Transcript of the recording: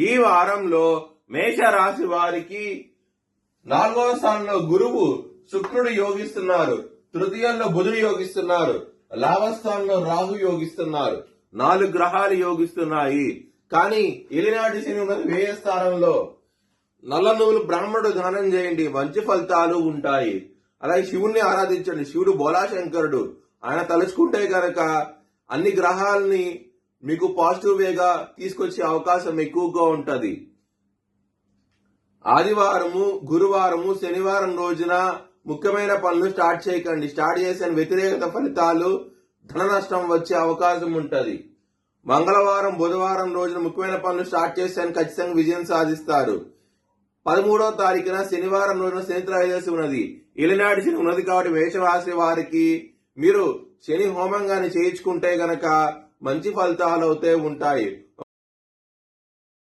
ఈ వారంలో మేషరాశి వారికి 4వ స్థానంలో గురువు శుక్రుడు యోగిస్తున్నారు, తృతీయంలో బుధుడు యోగిస్తున్నారు, లాభస్థానంలో రాహు యోగిస్తున్నారు. 4 గ్రహాలు యోగిస్తున్నాయి. కానీ ఎలినాటి శని ఉన్నది వ్యయ స్థానంలో. నల్ల నువ్వులు బ్రాహ్మణుడు దానం చేయండి, మంచి ఫలితాలు ఉంటాయి. అలాగే శివుణ్ణి ఆరాధించండి, శివుడు బోలాశంకరుడు. ఆయన తలుచుకుంటే గనక అన్ని గ్రహాలని మీకు పాజిటివ్ వేగా తీసుకొచ్చే అవకాశం ఎక్కువగా ఉంటది. ఆదివారము, గురువారము, శనివారం రోజున ముఖ్యమైన పనులు స్టార్ట్ చేయకండి. స్టార్ట్ చేసిన వ్యతిరేకత ఫలితాలు, ధన నష్టం వచ్చే అవకాశం ఉంటది. మంగళవారం, బుధవారం రోజున ముఖ్యమైన పనులు స్టార్ట్ చేశాను, ఖచ్చితంగా విజయం సాధిస్తారు. 13వ తారీఖున శనివారం రోజున శని త్రయోదశి ఉన్నది, ఏలినాటి శని ఉన్నది. కాబట్టి మేషరాశి వారికి మీరు శని హోమంగాన్ని చేయించుకుంటే గనక మంచి ఫలితాలు అవుతే ఉంటాయి.